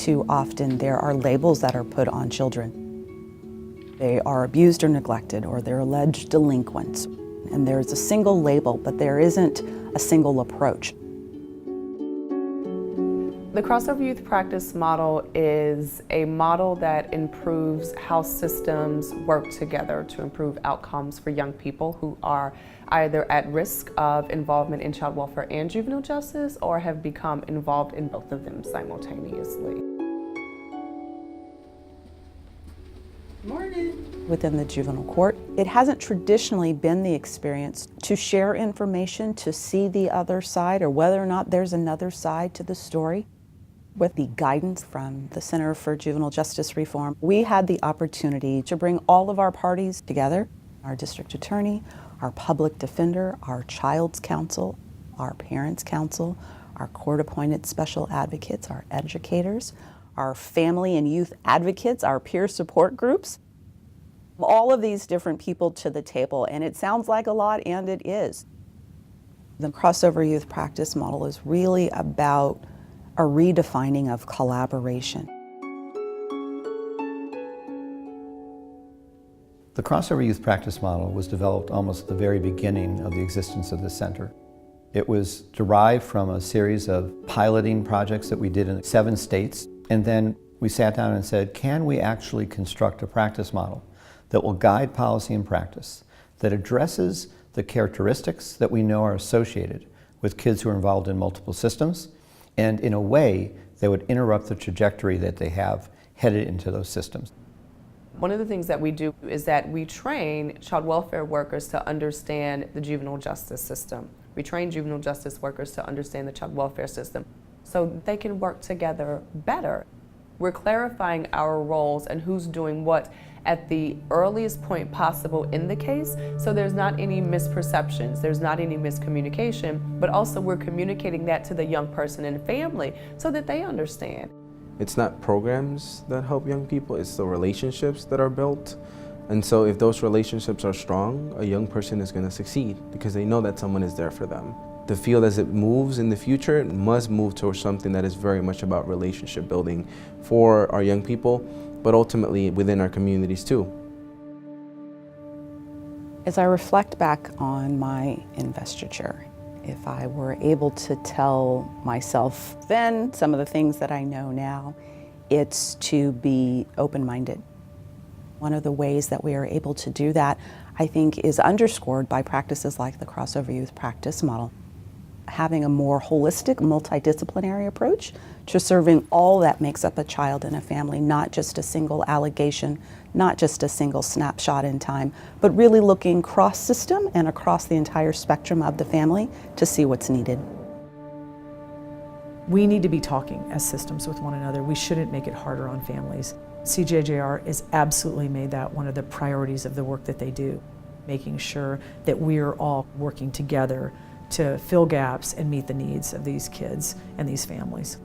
too often there are labels that are put on children. They are abused or neglected, or they're alleged delinquents. And there's a single label, but there isn't a single approach. The Crossover Youth Practice model is a model that improves how systems work together to improve outcomes for young people who are either at risk of involvement in child welfare and juvenile justice or have become involved in both of them simultaneously. Morning. Within the juvenile court, it hasn't traditionally been the experience to share information, to see the other side, or whether or not there's another side to the story. With the guidance from the Center for Juvenile Justice Reform, we had the opportunity to bring all of our parties together, our district attorney, our public defender, our child's counsel, our parents' counsel, our court-appointed special advocates, our educators, our family and youth advocates, our peer support groups, all of these different people to the table. And it sounds like a lot, and it is. The Crossover Youth Practice model is really about a redefining of collaboration. The Crossover Youth Practice model was developed almost at the very beginning of the existence of the center. It was derived from a series of piloting projects that we did in 7 states. And then we sat down and said, can we actually construct a practice model that will guide policy and practice, that addresses the characteristics that we know are associated with kids who are involved in multiple systems, and in a way that would interrupt the trajectory that they have headed into those systems. One of the things that we do is that we train child welfare workers to understand the juvenile justice system. We train juvenile justice workers to understand the child welfare system so they can work together better. We're clarifying our roles and who's doing what at the earliest point possible in the case, so there's not any misperceptions, there's not any miscommunication, but also we're communicating that to the young person and family so that they understand. It's not programs that help young people, it's the relationships that are built. And so if those relationships are strong, a young person is going to succeed because they know that someone is there for them. The field as it moves in the future must move towards something that is very much about relationship building for our young people, but ultimately within our communities too. As I reflect back on my investiture, if I were able to tell myself then some of the things that I know now, it's to be open-minded. One of the ways that we are able to do that, I think, is underscored by practices like the Crossover Youth Practice model. Having a more holistic, multidisciplinary approach to serving all that makes up a child and a family, not just a single allegation, not just a single snapshot in time, but really looking cross-system and across the entire spectrum of the family to see what's needed. We need to be talking as systems with one another. We shouldn't make it harder on families. CJJR has absolutely made that one of the priorities of the work that they do, making sure that we're all working together to fill gaps and meet the needs of these kids and these families.